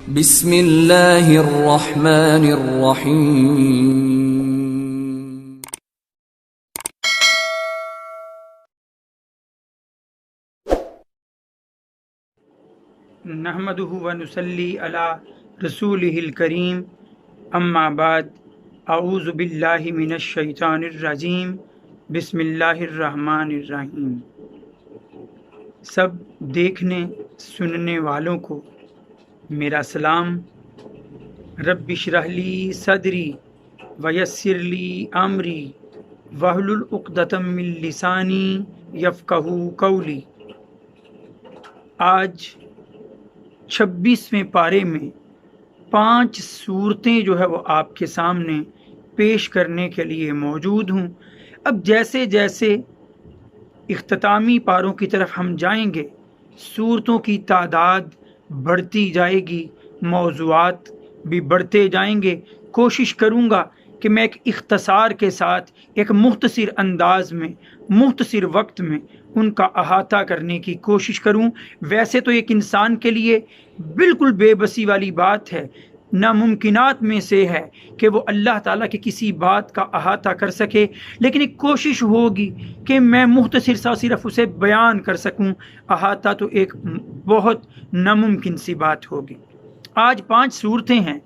بسم اللہ الرحمن الرحیم نحمدہ ونصلی علی رسولہ الکریم، اما بعد، اعوذ باللہ من الشیطان الرجیم، بسم اللہ الرحمن الرحیم۔ سب دیکھنے سننے والوں کو میرا سلام۔ رب اشرح لی صدری ویسر لی امری واحلل عقدۃ من لسانی یفقہوا قولی۔ آج 26ویں پارے میں 5 صورتیں جو ہے وہ آپ کے سامنے پیش کرنے کے لیے موجود ہوں۔ اب جیسے جیسے اختتامی پاروں کی طرف ہم جائیں گے، صورتوں کی تعداد بڑھتی جائے گی، موضوعات بھی بڑھتے جائیں گے۔ کوشش کروں گا کہ میں ایک اختصار کے ساتھ ایک مختصر انداز میں مختصر وقت میں ان کا احاطہ کرنے کی کوشش کروں۔ ویسے تو ایک انسان کے لیے بالکل بے بسی والی بات ہے، ناممکنات میں سے ہے کہ وہ اللہ تعالیٰ کی کسی بات کا احاطہ کر سکے، لیکن ایک کوشش ہوگی کہ میں مختصر سا صرف اسے بیان کر سکوں۔ احاطہ تو ایک بہت ناممکن سی بات ہوگی۔ آج 5 صورتیں ہیں۔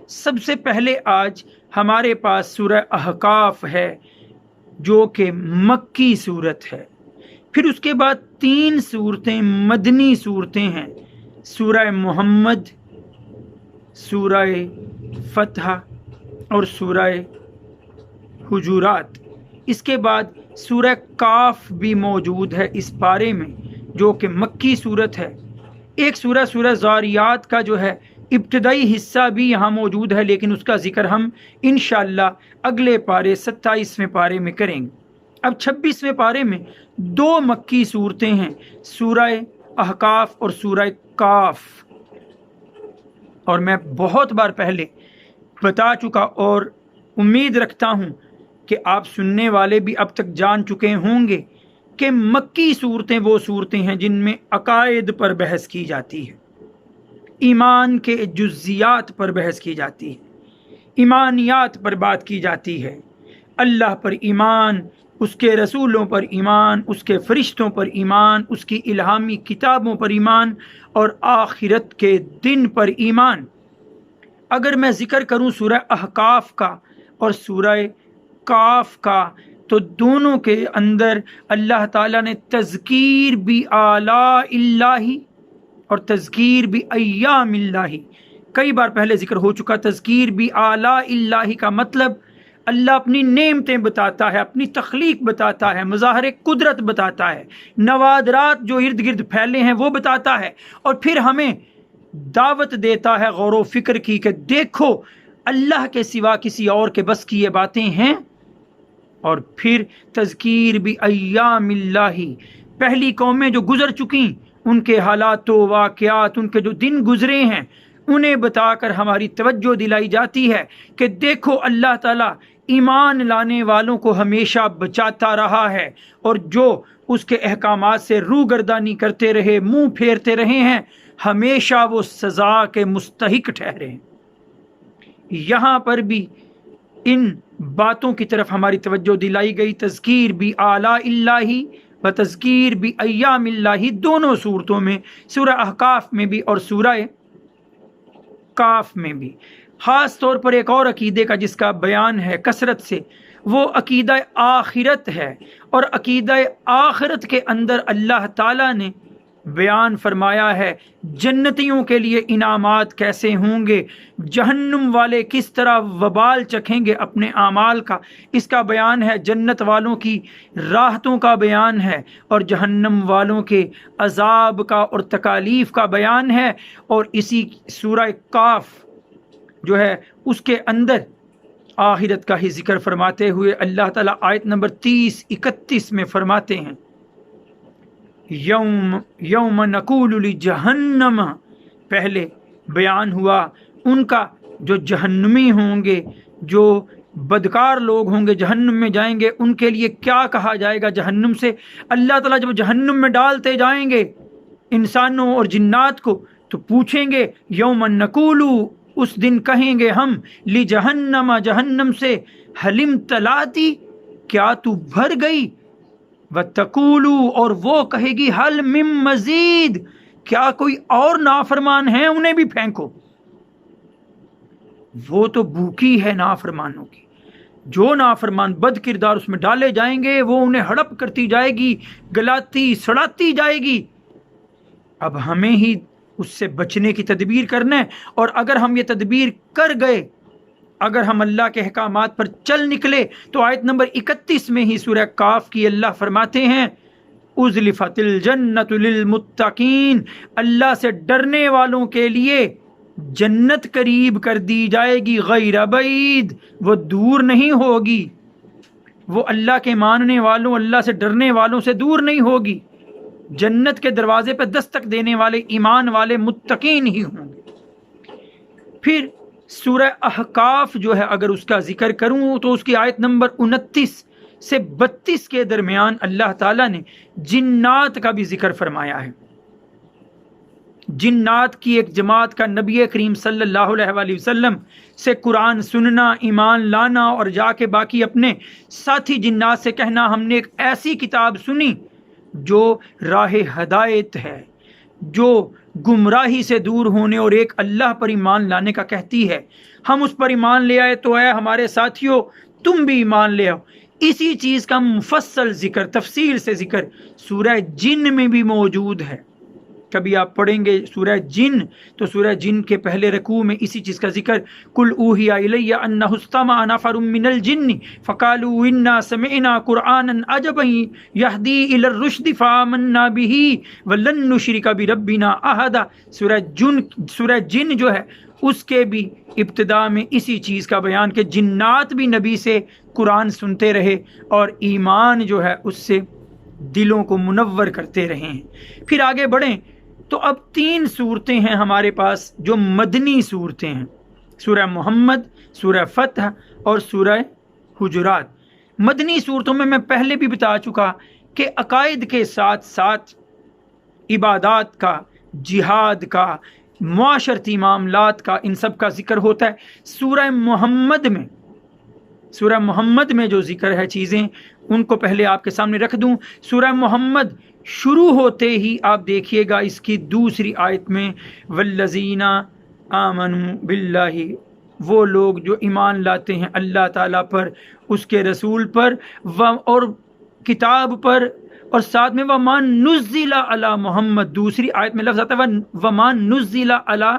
سب سے پہلے آج ہمارے پاس سورہ احقاف ہے جو کہ مکی صورت ہے۔ پھر اس کے بعد 3 صورتیں مدنی صورتیں ہیں، سورہ محمد، سورہ فتح اور سورہ حجرات۔ اس کے بعد سورہ کاف بھی موجود ہے اس پارے میں جو کہ مکی صورت ہے۔ ایک سورہ ذاریات کا جو ہے ابتدائی حصہ بھی یہاں موجود ہے، لیکن اس کا ذکر ہم انشاءاللہ اگلے پارے 27ویں پارے میں کریں گے۔ اب 26ویں پارے میں 2 مکی صورتیں ہیں، سورہ احقاف اور سورہ کاف۔ اور میں بہت بار پہلے بتا چکا اور امید رکھتا ہوں کہ آپ سننے والے بھی اب تک جان چکے ہوں گے کہ مکی صورتیں وہ صورتیں ہیں جن میں عقائد پر بحث کی جاتی ہے، ایمان کے جزیات پر بحث کی جاتی ہے، ایمانیات پر بات کی جاتی ہے، اللہ پر ایمان، اس کے رسولوں پر ایمان، اس کے فرشتوں پر ایمان، اس کی الہامی کتابوں پر ایمان اور آخرت کے دن پر ایمان۔ اگر میں ذکر کروں سورہ احقاف کا اور سورہ کاف کا تو دونوں کے اندر اللہ تعالیٰ نے تذکیر بھی آلاء اللہ اور تذکیر بھی ایام اللہ، کئی بار پہلے ذکر ہو چکا۔ تذکیر بھی آلاء اللہ کا مطلب اللہ اپنی نعمتیں بتاتا ہے، اپنی تخلیق بتاتا ہے، مظاہر قدرت بتاتا ہے، نوادرات جو ارد گرد پھیلے ہیں وہ بتاتا ہے، اور پھر ہمیں دعوت دیتا ہے غور و فکر کی کہ دیکھو اللہ کے سوا کسی اور کے بس کی یہ باتیں ہیں۔ اور پھر تذکیر بھی ایام اللہ، پہلی قومیں جو گزر چکیں ان کے حالات و واقعات، ان کے جو دن گزرے ہیں انہیں بتا کر ہماری توجہ دلائی جاتی ہے کہ دیکھو اللہ تعالیٰ ایمان لانے والوں کو ہمیشہ بچاتا رہا ہے، اور جو اس کے احکامات سے روگردانی کرتے رہے، منہ پھیرتے رہے ہیں، ہمیشہ وہ سزا کے مستحق ٹھہرے ہیں۔ یہاں پر بھی ان باتوں کی طرف ہماری توجہ دلائی گئی، تذکیر بھی آلاء اللہ و تذکیر بھی ایام اللہ، دونوں صورتوں میں، سورہ احقاف میں بھی اور سورہ کاف میں بھی۔ خاص طور پر ایک اور عقیدے کا جس کا بیان ہے کثرت سے، وہ عقیدہ آخرت ہے، اور عقیدہ آخرت کے اندر اللہ تعالیٰ نے بیان فرمایا ہے جنتیوں کے لیے انعامات کیسے ہوں گے، جہنم والے کس طرح وبال چکھیں گے اپنے اعمال کا، اس کا بیان ہے۔ جنت والوں کی راحتوں کا بیان ہے اور جہنم والوں کے عذاب کا اور تکالیف کا بیان ہے۔ اور اسی سورہ کاف جو ہے اس کے اندر آخرت کا ہی ذکر فرماتے ہوئے اللہ تعالیٰ آیت نمبر 30-31 میں فرماتے ہیں، یوم نقول لجہنم، پہلے بیان ہوا ان کا جو جہنمی ہوں گے، جو بدکار لوگ ہوں گے جہنم میں جائیں گے، ان کے لیے کیا کہا جائے گا جہنم سے۔ اللہ تعالیٰ جب جہنم میں ڈالتے جائیں گے انسانوں اور جنات کو تو پوچھیں گے یوم نقولو، اس دن کہیں گے ہم لی جہنم، جہنم سے حلم تلاتی، کیا تو بھر گئی، وتقولو، اور وہ کہے گی حل من مزید، کیا کوئی اور نافرمان ہیں، انہیں بھی پھینکو۔ وہ تو بھوکی ہے نافرمانوں کی، جو نافرمان بد کردار اس میں ڈالے جائیں گے وہ انہیں ہڑپ کرتی جائے گی، گلاتی سڑاتی جائے گی۔ اب ہمیں ہی اس سے بچنے کی تدبیر کرنا ہے، اور اگر ہم یہ تدبیر کر گئے، اگر ہم اللہ کے احکامات پر چل نکلے، تو آیت نمبر 31 میں ہی سورہ کاف کی اللہ فرماتے ہیں ازلفت الجنت للمتقین، اللہ سے ڈرنے والوں کے لیے جنت قریب کر دی جائے گی، غیر بعید، وہ دور نہیں ہوگی، وہ اللہ کے ماننے والوں، اللہ سے ڈرنے والوں سے دور نہیں ہوگی، جنت کے دروازے پہ دستک دینے والے ایمان والے متقین ہی ہوں گے۔ پھر سورہ احقاف جو ہے، اگر اس کا ذکر کروں تو اس کی آیت نمبر 29 سے 32 کے درمیان اللہ تعالیٰ نے جنات کا بھی ذکر فرمایا ہے۔ جنات کی ایک جماعت کا نبی کریم صلی اللہ علیہ وآلہ وسلم سے قرآن سننا، ایمان لانا، اور جا کے باقی اپنے ساتھی جنات سے کہنا ہم نے ایک ایسی کتاب سنی جو راہ ہدایت ہے، جو گمراہی سے دور ہونے اور ایک اللہ پر ایمان لانے کا کہتی ہے، ہم اس پر ایمان لے آئے تو اے ہمارے ساتھیوں تم بھی ایمان لے آؤ۔ اسی چیز کا مفصل ذکر، تفصیل سے ذکر سورہ جن میں بھی موجود ہے۔ کبھی آپ پڑھیں گے سورہ جن تو سورہ جن کے پہلے رکوع میں اسی چیز کا ذکر، قل اوحی الی انہ استمع نفر من الجن فقالوا انا سمعنا قرآنا عجبا یہدی الی الرشد فآمنا به ولن نشرک بربنا احدا۔ سورہ جن جو ہے اس کے بھی ابتدا میں اسی چیز کا بیان کہ جنات بھی نبی سے قرآن سنتے رہے اور ایمان جو ہے اس سے دلوں کو منور کرتے رہے ہیں۔ پھر آگے بڑھیں تو اب 3 صورتیں ہیں ہمارے پاس جو مدنی صورتیں ہیں، سورہ محمد، سورہ فتح اور سورہ حجرات۔ مدنی صورتوں میں پہلے بھی بتا چکا کہ عقائد کے ساتھ ساتھ عبادات کا، جہاد کا، معاشرتی معاملات کا، ان سب کا ذکر ہوتا ہے۔ سورہ محمد میں جو ذکر ہے چیزیں ان کو پہلے آپ کے سامنے رکھ دوں۔ سورہ محمد شروع ہوتے ہی آپ دیکھیے گا اس کی دوسری آیت میں والذین آمنوا باللہ، وہ لوگ جو ایمان لاتے ہیں اللہ تعالیٰ پر، اس کے رسول پر اور کتاب پر، اور ساتھ میں وما نزل علی محمد، دوسری آیت میں لفظ آتا ہے وما نزل علی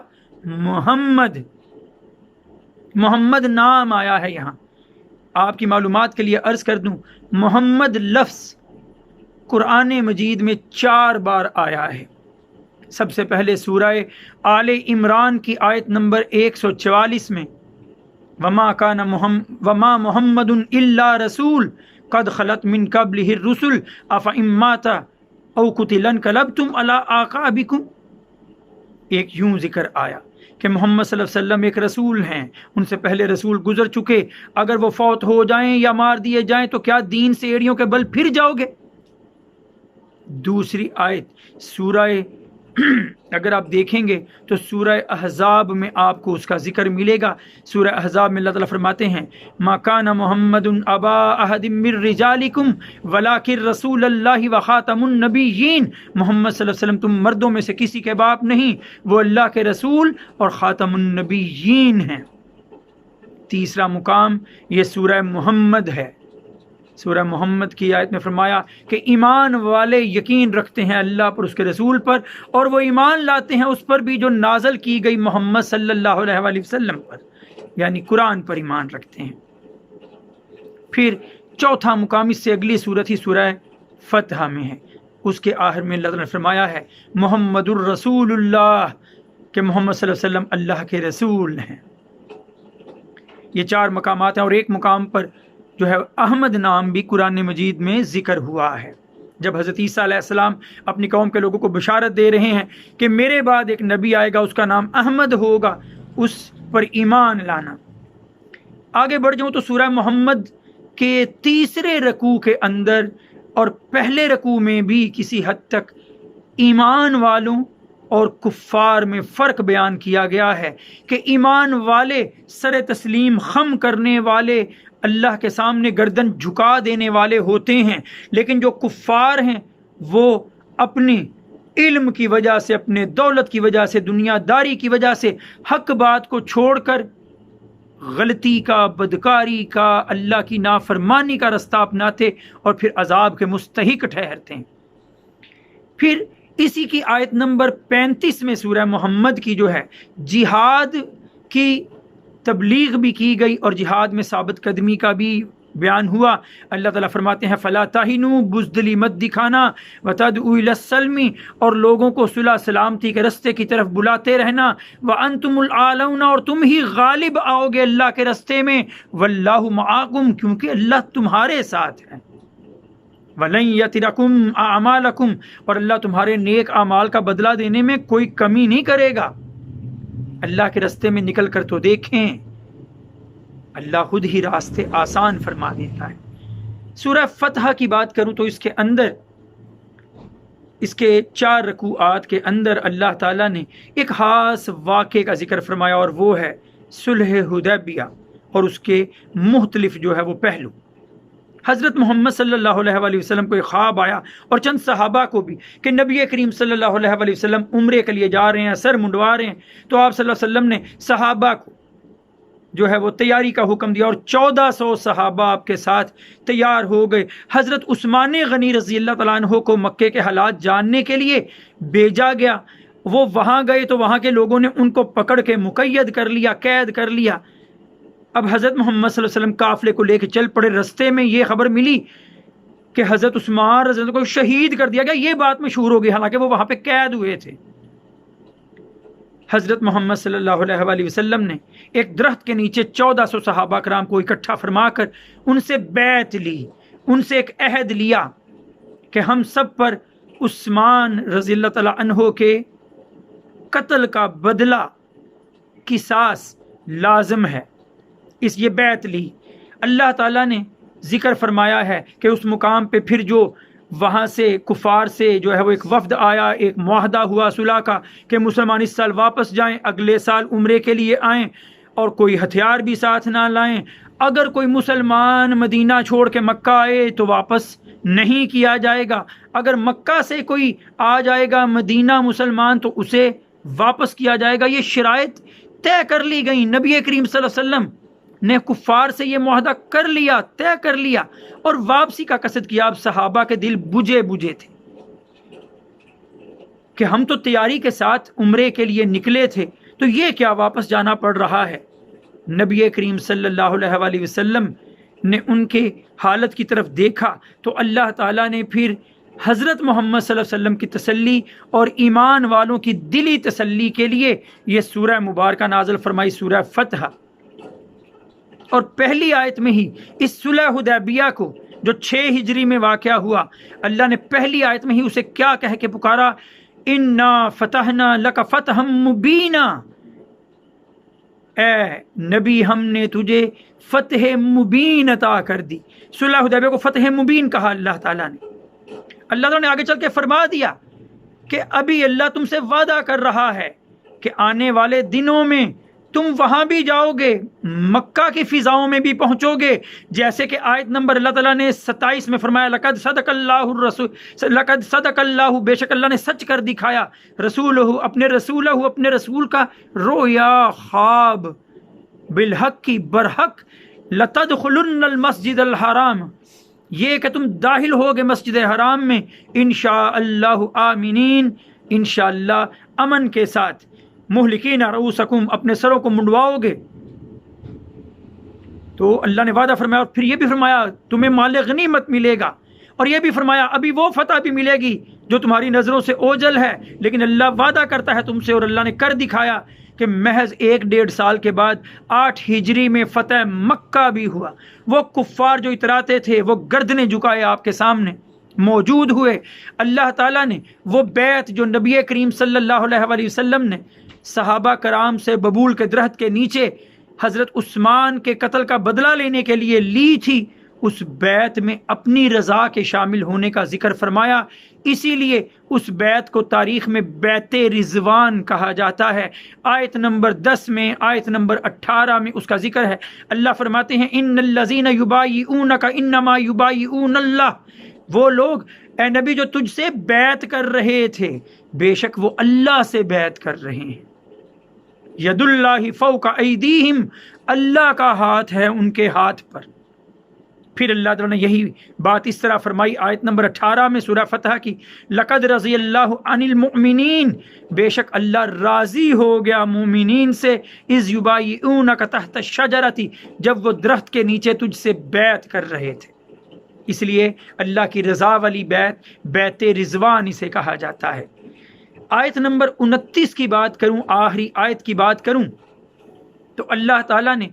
محمد، محمد نام آیا ہے یہاں۔ آپ کی معلومات کے لیے عرض کر دوں محمد لفظ قرآن مجید میں 4 بار آیا ہے۔ سب سے پہلے سورہ آل عمران کی آیت نمبر 144 میں وما محمد الا رسول قد خلت من قبلہ الرسل افئن مات او قتل انقلبتم علی اعقابکم، ایک یوں ذکر آیا کہ محمد صلی اللہ علیہ وسلم ایک رسول ہیں، ان سے پہلے رسول گزر چکے، اگر وہ فوت ہو جائیں یا مار دیے جائیں تو کیا دین سے ایڑیوں کے بل پھر جاؤ گے۔ دوسری آیت سورہ اگر آپ دیکھیں گے تو سورہ احزاب میں آپ کو اس کا ذکر ملے گا۔ سورہ احزاب میں اللہ تعالیٰ فرماتے ہیں ما کان محمد ابا احد من رجالکم ولکن رسول اللہ وخاتم النبیین، محمد صلی اللہ علیہ وسلم تم مردوں میں سے کسی کے باپ نہیں، وہ اللہ کے رسول اور خاتم النبیین ہیں۔ تیسرا مقام یہ سورہ محمد ہے۔ سورہ محمد کی آیت میں فرمایا کہ ایمان والے یقین رکھتے ہیں اللہ پر، اس کے رسول پر، اور وہ ایمان لاتے ہیں اس پر بھی جو نازل کی گئی محمد صلی اللہ علیہ وآلہ وسلم پر، یعنی قرآن پر ایمان رکھتے ہیں۔ پھر چوتھا مقام اس سے اگلی صورت ہی سورہ فتح میں ہے، اس کے آخر میں اللہ تعالیٰ نے فرمایا ہے محمد الرسول اللہ، کہ محمد صلی اللہ علیہ وسلم اللہ کے رسول ہیں۔ یہ 4 مقامات ہیں، اور ایک مقام پر جو ہے احمد نام بھی قرآن مجید میں ذکر ہوا ہے، جب حضرت عیسیٰ علیہ السلام اپنی قوم کے لوگوں کو بشارت دے رہے ہیں کہ میرے بعد ایک نبی آئے گا، اس کا نام احمد ہوگا، اس پر ایمان لانا۔ آگے بڑھ جاؤں تو سورہ محمد کے تیسرے رکوع کے اندر اور پہلے رکوع میں بھی کسی حد تک ایمان والوں اور کفار میں فرق بیان کیا گیا ہے کہ ایمان والے سر تسلیم خم کرنے والے اللہ کے سامنے گردن جھکا دینے والے ہوتے ہیں، لیکن جو کفار ہیں وہ اپنے علم کی وجہ سے، اپنے دولت کی وجہ سے، دنیا داری کی وجہ سے حق بات کو چھوڑ کر غلطی کا، بدکاری کا، اللہ کی نافرمانی کا رستہ اپناتے اور پھر عذاب کے مستحق ٹھہرتے ہیں۔ پھر اسی کی آیت نمبر 35 میں سورہ محمد کی جو ہے جہاد کی تبلیغ بھی کی گئی اور جہاد میں ثابت قدمی کا بھی بیان ہوا۔ اللہ تعالیٰ فرماتے ہیں فَلَا تَهِنُوا بزدلی مت دکھانا وَتَدْعُوا إِلَى السَّلْمِ، اور لوگوں کو صلح سلامتی کے رستے کی طرف بلاتے رہنا، وَأَنْتُمُ الْأَعْلَوْنَ، اور تم ہی غالب آؤ گے اللہ کے رستے میں، وَاللَّهُ مَعَكُمْ، کیونکہ اللہ تمہارے ساتھ ہے، وَلَنْ يَتِرَكُمْ أَعْمَالَكُمْ، اور اللہ تمہارے نیک اعمال کا بدلہ دینے میں کوئی کمی نہیں کرے گا۔ اللہ کے رستے میں نکل کر تو دیکھیں، اللہ خود ہی راستے آسان فرما دیتا ہے۔ سورہ فتح کی بات کروں تو اس کے اندر، اس کے 4 رکوعات کے اندر اللہ تعالیٰ نے ایک خاص واقعے کا ذکر فرمایا، اور وہ ہے صلح حدیبیہ اور اس کے مختلف جو ہے وہ پہلو۔ حضرت محمد صلی اللہ علیہ وآلہ وسلم کو ایک خواب آیا اور چند صحابہ کو بھی کہ نبی کریم صلی اللہ علیہ وآلہ وسلم عمرے کے لیے جا رہے ہیں، سر منڈوا رہے ہیں، تو آپ صلی اللہ علیہ وسلم نے صحابہ کو جو ہے وہ تیاری کا حکم دیا اور 1400 صحابہ آپ کے ساتھ تیار ہو گئے۔ حضرت عثمان غنی رضی اللہ تعالیٰ عنہ کو مکے کے حالات جاننے کے لیے بھیجا گیا، وہ وہاں گئے تو وہاں کے لوگوں نے ان کو پکڑ کے مقید کر لیا، قید کر لیا۔ اب حضرت محمد صلی اللہ علیہ وسلم قافلے کو لے کے چل پڑے، رستے میں یہ خبر ملی کہ حضرت عثمان رضی اللہ عنہ کو شہید کر دیا گیا، یہ بات مشہور ہو گئی، حالانکہ وہ وہاں پہ قید ہوئے تھے۔ حضرت محمد صلی اللہ علیہ وآلہ وسلم نے ایک درخت کے نیچے 1400 صحابہ کرام کو اکٹھا فرما کر ان سے بیعت لی، ان سے ایک عہد لیا کہ ہم سب پر عثمان رضی اللہ تعالیٰ عنہ کے قتل کا بدلہ، قصاص لازم ہے، اس یہ بیعت لی۔ اللہ تعالیٰ نے ذکر فرمایا ہے کہ اس مقام پہ پھر جو وہاں سے کفار سے جو ہے وہ ایک وفد آیا، ایک معاہدہ ہوا صلح کا کہ مسلمان اس سال واپس جائیں، اگلے سال عمرے کے لیے آئیں اور کوئی ہتھیار بھی ساتھ نہ لائیں، اگر کوئی مسلمان مدینہ چھوڑ کے مکہ آئے تو واپس نہیں کیا جائے گا، اگر مکہ سے کوئی آ جائے گا مدینہ مسلمان تو اسے واپس کیا جائے گا۔ یہ شرائط طے کر لی گئی، نبی کریم صلی اللہ علیہ وسلم نے کفار سے یہ معاہدہ کر لیا، طے کر لیا اور واپسی کا قصد کیا۔ اب صحابہ کے دل بجھے بجھے تھے کہ ہم تو تیاری کے ساتھ عمرے کے لیے نکلے تھے، تو یہ کیا واپس جانا پڑ رہا ہے؟ نبی کریم صلی اللہ علیہ وآلہ وسلم نے ان کے حالت کی طرف دیکھا تو اللہ تعالیٰ نے پھر حضرت محمد صلی اللہ علیہ وسلم کی تسلی اور ایمان والوں کی دلی تسلی کے لیے یہ سورہ مبارکہ نازل فرمائی، سورہ فتح۔ اور پہلی آیت میں ہی اس صلح حدیبیہ کو جو 6 ہجری میں واقعہ ہوا، اللہ نے پہلی آیت میں ہی اسے کیا کہہ کے پکارا؟ انا فتحنا لک فتحا مبینا، اے نبی ہم نے تجھے فتح مبین عطا کر دی۔ صلح حدیبیہ کو فتح مبین کہا اللہ تعالیٰ نے۔ اللہ تعالیٰ نے آگے چل کے فرما دیا کہ ابھی اللہ تم سے وعدہ کر رہا ہے کہ آنے والے دنوں میں تم وہاں بھی جاؤ گے، مکہ کی فضاؤں میں بھی پہنچو گے، جیسے کہ آیت نمبر اللہ تعالیٰ نے 27 میں فرمایا لقد صدق اللہ الرسول، لقد صدق اللہ، بے شک اللہ نے سچ کر دکھایا، اپنے رسول کا رویا خواب، بالحق کی برحق، لتدخلن المسجد الحرام، یہ کہ تم داخل ہوگے مسجد حرام میں، انشاءاللہ آمینین، انشاءاللہ امن کے ساتھ، مہلکین رؤوسکم، اپنے سروں کو منڈواؤ گے۔ تو اللہ نے وعدہ فرمایا، اور پھر یہ بھی فرمایا تمہیں مال غنیمت ملے گا، اور یہ بھی فرمایا ابھی وہ فتح بھی ملے گی جو تمہاری نظروں سے اوجل ہے، لیکن اللہ وعدہ کرتا ہے تم سے، اور اللہ نے کر دکھایا کہ محض 1.5 سال کے بعد 8 ہجری میں فتح مکہ بھی ہوا۔ وہ کفار جو اتراتے تھے وہ گردنیں جھکائے آپ کے سامنے موجود ہوئے۔ اللہ تعالیٰ نے وہ بیعت جو نبی کریم صلی اللہ علیہ وآلہ وسلم نے صحابہ کرام سے ببول کے درخت کے نیچے حضرت عثمان کے قتل کا بدلہ لینے کے لیے لی تھی، اس بیعت میں اپنی رضا کے شامل ہونے کا ذکر فرمایا، اسی لیے اس بیعت کو تاریخ میں بیعت رضوان کہا جاتا ہے۔ آیت نمبر 10 میں، آیت نمبر 18 میں اس کا ذکر ہے۔ اللہ فرماتے ہیں ان الذین یبایعونک انما یبایعون اللہ، وہ لوگ اے نبی جو تجھ سے بیعت کر رہے تھے بے شک وہ اللہ سے بیعت کر رہے ہیں۔ ید اللہ فوق ایدیہم، اللہ کا ہاتھ ہے ان کے ہاتھ پر۔ پھر اللہ تعالیٰ نے یہی بات اس طرح فرمائی آیت نمبر 18 میں سورہ فتح کی، لقد رضی اللہ عن المؤمنین، بے شک اللہ راضی ہو گیا مومنین سے، اذ یبایعونک تحت الشجرۃ، جب وہ درخت کے نیچے تجھ سے بیعت کر رہے تھے۔ اس لیے اللہ کی رضا والی بیعت بیعت رضوان اسے کہا جاتا ہے۔ آیت نمبر 29 کی بات کروں، آخری آیت کی بات کروں تو اللہ تعالیٰ نے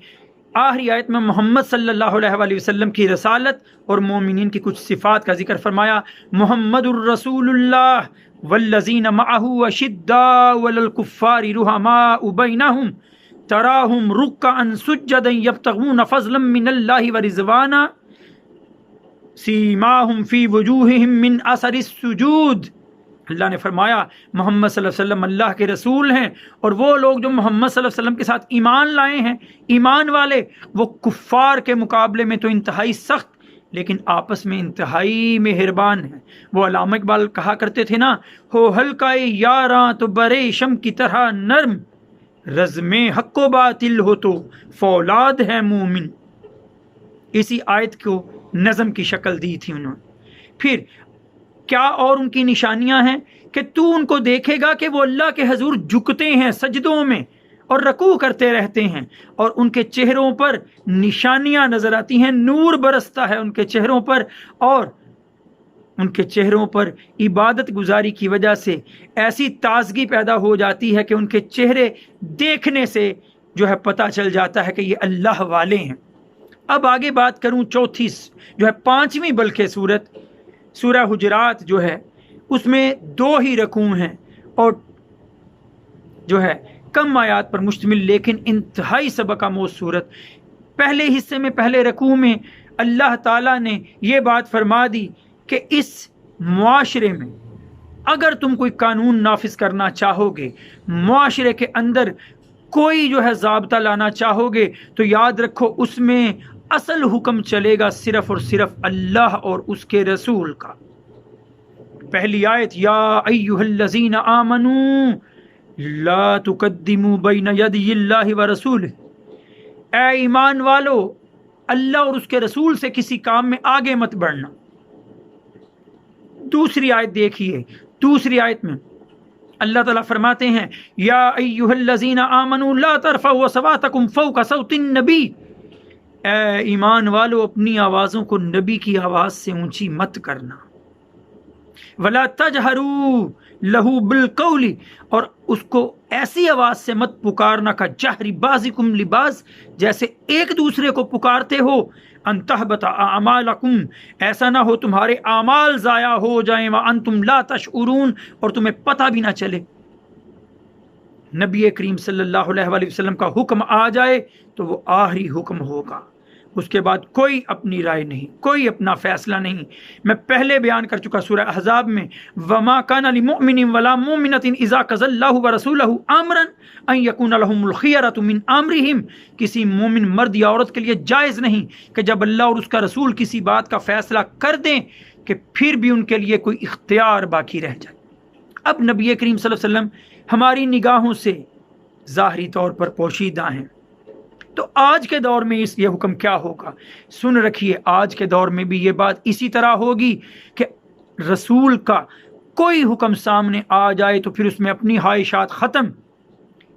آخری آیت میں محمد صلی اللہ علیہ وآلہ وسلم کی رسالت اور مومنین کی کچھ صفات کا ذکر فرمایا۔ محمد الرسول اللہ والذین معہ اشداء علی الکفار رحماء بینہم تراہم رکعا سجدا یبتغون فضلا من اللہ ورضوانا سیماہم فی وجوہہم من اثر السجود۔ اللہ نے فرمایا محمد صلی اللہ علیہ وسلم اللہ کے رسول ہیں، اور وہ لوگ جو محمد صلی اللہ علیہ وسلم کے ساتھ ایمان لائے ہیں، ایمان والے، وہ کفار کے مقابلے میں تو انتہائی سخت لیکن آپس میں انتہائی مہربان ہیں۔ وہ علامہ اقبال کہا کرتے تھے نا، ہو ہلکا یاراں تو برے شم کی طرح نرم، رزم حق و باطل ہو تو فولاد ہے مومن۔ اسی آیت کو نظم کی شکل دی تھی انہوں نے۔ پھر کیا اور ان کی نشانیاں ہیں کہ تو ان کو دیکھے گا کہ وہ اللہ کے حضور جھکتے ہیں سجدوں میں اور رکوع کرتے رہتے ہیں، اور ان کے چہروں پر نشانیاں نظر آتی ہیں، نور برستا ہے ان کے چہروں پر، اور ان کے چہروں پر عبادت گزاری کی وجہ سے ایسی تازگی پیدا ہو جاتی ہے کہ ان کے چہرے دیکھنے سے جو ہے پتہ چل جاتا ہے کہ یہ اللہ والے ہیں۔ اب آگے بات کروں چوتھی جو ہے 5ویں بلکہ سورہ حجرات جو ہے اس میں 2 ہی رکوع ہیں اور جو ہے کم آیات پر مشتمل لیکن انتہائی سبق آموز سورت۔ پہلے حصے میں، پہلے رکوع میں اللہ تعالیٰ نے یہ بات فرما دی کہ اس معاشرے میں اگر تم کوئی قانون نافذ کرنا چاہو گے، معاشرے کے اندر کوئی جو ہے ضابطہ لانا چاہو گے، تو یاد رکھو اس میں اصل حکم چلے گا صرف اور صرف اللہ اور اس کے رسول کا۔ پہلی آیت، یا ایھا الذین آمنوا لا تقدموا بین یدی اللہ ورسولہ، اے ایمان والو اللہ اور اس کے رسول سے کسی کام میں آگے مت بڑھنا۔ دوسری آیت دیکھیے، دوسری آیت میں اللہ تعالیٰ فرماتے ہیں یا ایھا الذین آمنوا لا ترفعوا اصواتکم فوق صوت النبی، اے ایمان والو اپنی آوازوں کو نبی کی آواز سے اونچی مت کرنا۔ ولا تجہروا لہ بالقول، اور اس کو ایسی آواز سے مت پکارنا کا جہر بعضکم لبعض، جیسے ایک دوسرے کو پکارتے ہو، ان تحبط اعمالکم، ایسا نہ ہو تمہارے اعمال ضائع ہو جائیں، وانتم لا تشعرون، اور تمہیں پتہ بھی نہ چلے۔ نبی کریم صلی اللہ علیہ وآلہ وسلم کا حکم آ جائے تو وہ آخری حکم ہوگا، اس کے بعد کوئی اپنی رائے نہیں، کوئی اپنا فیصلہ نہیں۔ میں پہلے بیان کر چکا سورہ احزاب میں، وما کان لمؤمن ولا مؤمنۃ اذا قضى اللہ ورسولہ امرا ان یکون لهم الخیرۃ من امرہم، کسی مومن مرد یا عورت کے لیے جائز نہیں کہ جب اللہ اور اس کا رسول کسی بات کا فیصلہ کر دیں کہ پھر بھی ان کے لیے کوئی اختیار باقی رہ جائے۔ اب نبی کریم صلی اللہ علیہ وسلم ہماری نگاہوں سے ظاہری طور پر پوشیدہ ہیں، تو آج کے دور میں یہ حکم کیا ہوگا؟ سن رکھیے، آج کے دور میں بھی یہ بات اسی طرح ہوگی کہ رسول کا کوئی حکم سامنے آ جائے تو پھر اس میں اپنی خواہشات ختم،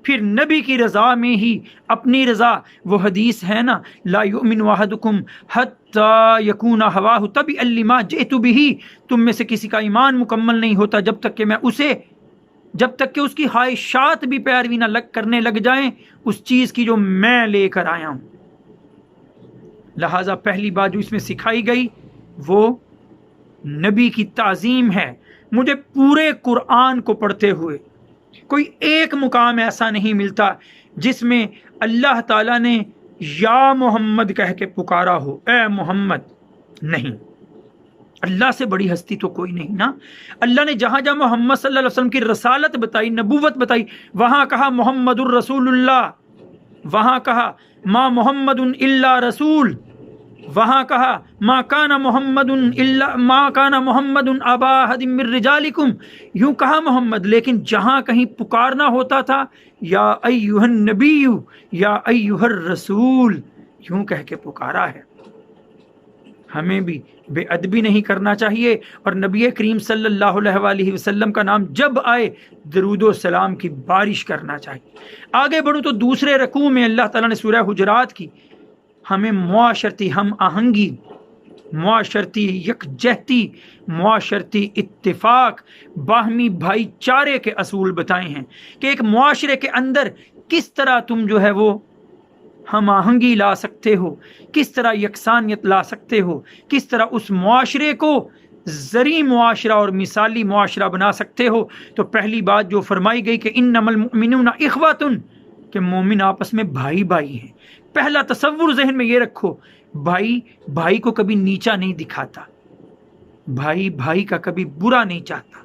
پھر نبی کی رضا میں ہی اپنی رضا۔ وہ حدیث ہے نا، لا یؤمن احدکم حتی یکون ہواہ تبعا لما جئت بہ، تم میں سے کسی کا ایمان مکمل نہیں ہوتا جب تک کہ اس کی خواہشات بھی پیروی نہ کرنے لگ جائیں اس چیز کی جو میں لے کر آیا ہوں۔ لہٰذا پہلی بات جو اس میں سکھائی گئی وہ نبی کی تعظیم ہے۔ مجھے پورے قرآن کو پڑھتے ہوئے کوئی ایک مقام ایسا نہیں ملتا جس میں اللہ تعالیٰ نے یا محمد کہہ کے پکارا ہو، اے محمد، نہیں۔ اللہ سے بڑی ہستی تو کوئی نہیں نا۔ اللہ نے جہاں جہاں محمد صلی اللہ علیہ وسلم کی رسالت بتائی، نبوت بتائی، وہاں کہا محمد الرسول اللہ، وہاں کہا ما محمد الا رسول، وہاں کہا ما کان محمد ابا احد من رجالکم، یوں کہا محمد۔ لیکن جہاں کہیں پکارنا ہوتا تھا یا ایھا النبی یا ایھا الرسول، یوں کہہ کے پکارا ہے۔ ہمیں بھی بے ادبی نہیں کرنا چاہیے، اور نبی کریم صلی اللہ علیہ وآلہ وسلم کا نام جب آئے درود و سلام کی بارش کرنا چاہیے۔ آگے بڑھوں تو دوسرے رکوع میں اللہ تعالیٰ نے سورہ حجرات کی ہمیں معاشرتی ہم آہنگی، معاشرتی یکجہتی، معاشرتی اتفاق، باہمی بھائی چارے کے اصول بتائے ہیں کہ ایک معاشرے کے اندر کس طرح تم جو ہے وہ ہم آہنگی لا سکتے ہو، کس طرح یکسانیت لا سکتے ہو، کس طرح اس معاشرے کو زرعی معاشرہ اور مثالی معاشرہ بنا سکتے ہو۔ تو پہلی بات جو فرمائی گئی کہ انما المؤمنون اخوۃ، کہ مومن آپس میں بھائی بھائی ہیں۔ پہلا تصور ذہن میں یہ رکھو، بھائی بھائی کو کبھی نیچا نہیں دکھاتا، بھائی بھائی کا کبھی برا نہیں چاہتا۔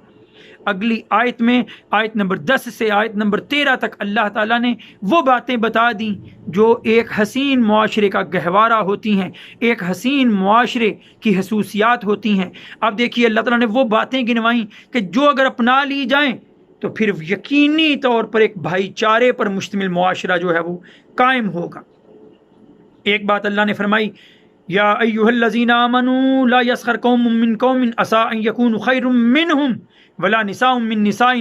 اگلی آیت میں آیت نمبر 10 سے آیت نمبر 13 تک اللہ تعالیٰ نے وہ باتیں بتا دیں جو ایک حسین معاشرے کا گہوارہ ہوتی ہیں، ایک حسین معاشرے کی خصوصیات ہوتی ہیں۔ اب دیکھیے اللہ تعالیٰ نے وہ باتیں گنوائیں کہ جو اگر اپنا لی جائیں تو پھر یقینی طور پر ایک بھائی چارے پر مشتمل معاشرہ جو ہے وہ قائم ہوگا۔ ایک بات اللہ نے فرمائی یا ایھا الذین آمنوا لا یسخر قوم من قوم عسى ان یکونوا خیرا منہم ولا نساء من نساء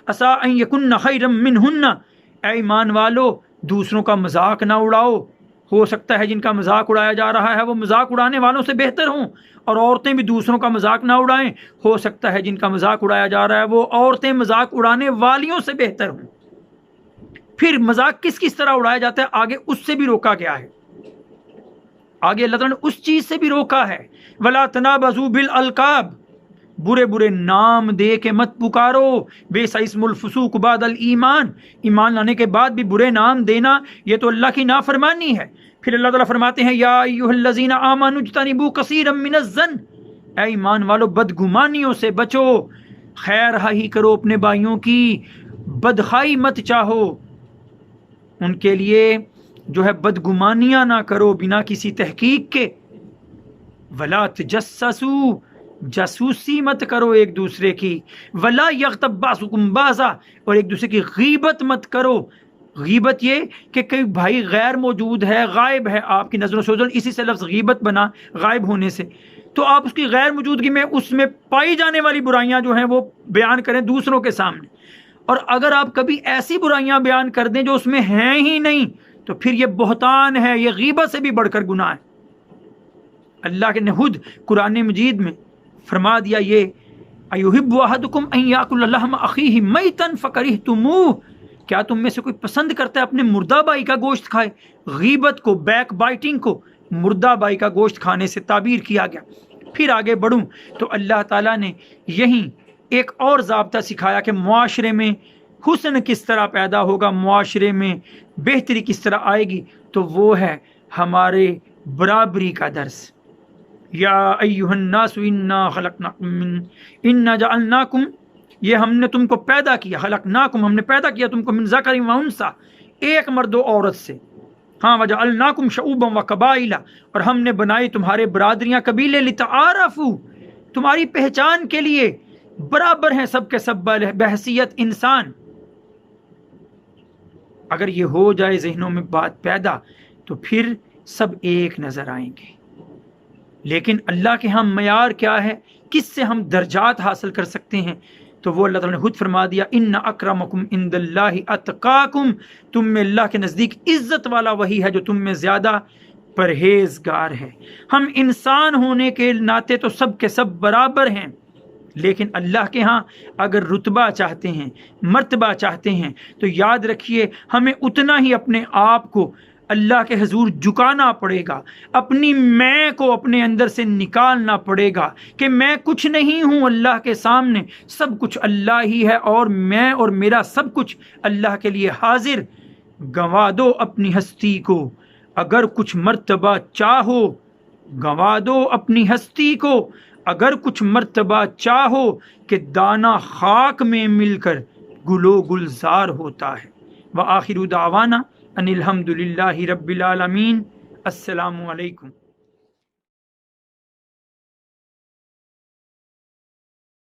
عسى ان یکن خیرا منہن، اے ایمان والو دوسروں کا مذاق نہ اڑاؤ، ہو سکتا ہے جن کا مذاق اڑایا جا رہا ہے وہ مذاق اڑانے والوں سے بہتر ہوں، اور عورتیں بھی دوسروں کا مذاق نہ اڑائیں، ہو سکتا ہے جن کا مذاق اڑایا جا رہا ہے وہ عورتیں مذاق اڑانے والیوں سے بہتر ہوں۔ پھر مذاق کس کس طرح اڑایا جاتا ہے آگے اس سے بھی روکا گیا ہے، آگے اللہ تعالیٰ نے اس چیز سے بھی روکا ہے، وَلَا تَنَابَزُوا بِالْأَلْقَابِ، برے برے نام دے کے مت پکارو، بئس اسم الفسوق بعد الایمان، ایمان لانے کے بعد بھی برے نام دینا یہ تو اللہ کی نافرمانی ہے۔ پھر اللہ تعالیٰ فرماتے ہیں یا ایھا الذین آمنوا اجتنبوا کثیرا من الظن، اے ایمان والو بدگمانیوں سے بچو، خیر ہی کرو اپنے بھائیوں کی، بدخائی مت چاہو، ان کے لیے جو ہے بدگمانیاں نہ کرو بنا کسی تحقیق کے، ولا تجسسوا، جاسوسی مت کرو ایک دوسرے کی، ولا یغتب بعضکم بعضا، اور ایک دوسرے کی غیبت مت کرو۔ غیبت یہ کہ کوئی بھائی غیر موجود ہے، غائب ہے آپ کی نظروں سے، اسی سے لفظ غیبت بنا غائب ہونے سے، تو آپ اس کی غیر موجودگی میں اس میں پائی جانے والی برائیاں جو ہیں وہ بیان کریں دوسروں کے سامنے، اور اگر آپ کبھی ایسی برائیاں بیان کر دیں جو اس میں ہیں ہی نہیں تو پھر یہ بہتان ہے، یہ غیبت سے بھی بڑھ کر گناہ ہے۔ اللہ کے نے خود قرآن مجید میں فرما دیا یہ ایحب احدکم ان یاکل لحم اخیہ میتا فکرہتموہ، کیا تم میں سے کوئی پسند کرتا ہے اپنے مردہ بھائی کا گوشت کھائے؟ غیبت کو، بیک بائٹنگ کو مردہ بھائی کا گوشت کھانے سے تعبیر کیا گیا۔ پھر آگے بڑھوں تو اللہ تعالیٰ نے یہیں ایک اور ضابطہ سکھایا کہ معاشرے میں حسن کس طرح پیدا ہوگا، معاشرے میں بہتری کس طرح آئے گی، تو وہ ہے ہمارے برابری کا درس۔ یا ایھا الناس انا جعلناکم، یہ ہم نے تم کو پیدا کیا، خلقناکم ہم نے پیدا کیا تم کو، من ذکر و انثی، ایک مرد و عورت سے، ہاں وجعلناکم شعوبا و قبائل، اور ہم نے بنائی تمہارے برادریاں قبیلے، لتعارفوا، تمہاری پہچان کے لیے، برابر ہیں سب کے سب بحیثیت انسان۔ اگر یہ ہو جائے ذہنوں میں بات پیدا تو پھر سب ایک نظر آئیں گے۔ لیکن اللہ کے ہاں معیار کیا ہے، کس سے ہم درجات حاصل کر سکتے ہیں، تو وہ اللہ تعالیٰ نے خود فرما دیا ان اکرمکم عند اللہ اتقاکم، تم میں اللہ کے نزدیک عزت والا وہی ہے جو تم میں زیادہ پرہیزگار ہے۔ ہم انسان ہونے کے ناطے تو سب کے سب برابر ہیں، لیکن اللہ کے ہاں اگر رتبہ چاہتے ہیں، مرتبہ چاہتے ہیں، تو یاد رکھیے ہمیں اتنا ہی اپنے آپ کو اللہ کے حضور جھکانا پڑے گا، اپنی میں کو اپنے اندر سے نکالنا پڑے گا کہ میں کچھ نہیں ہوں اللہ کے سامنے، سب کچھ اللہ ہی ہے، اور میں اور میرا سب کچھ اللہ کے لیے حاضر۔ گنوا دو اپنی ہستی کو، اگر کچھ مرتبہ چاہو گنوا دو اپنی ہستی کو، اگر کچھ مرتبہ چاہو کہ دانہ خاک میں مل کر گلو گلزار ہوتا ہے۔ وآخر دعوانا ان الحمد للہ رب العالمین۔ السلام علیکم۔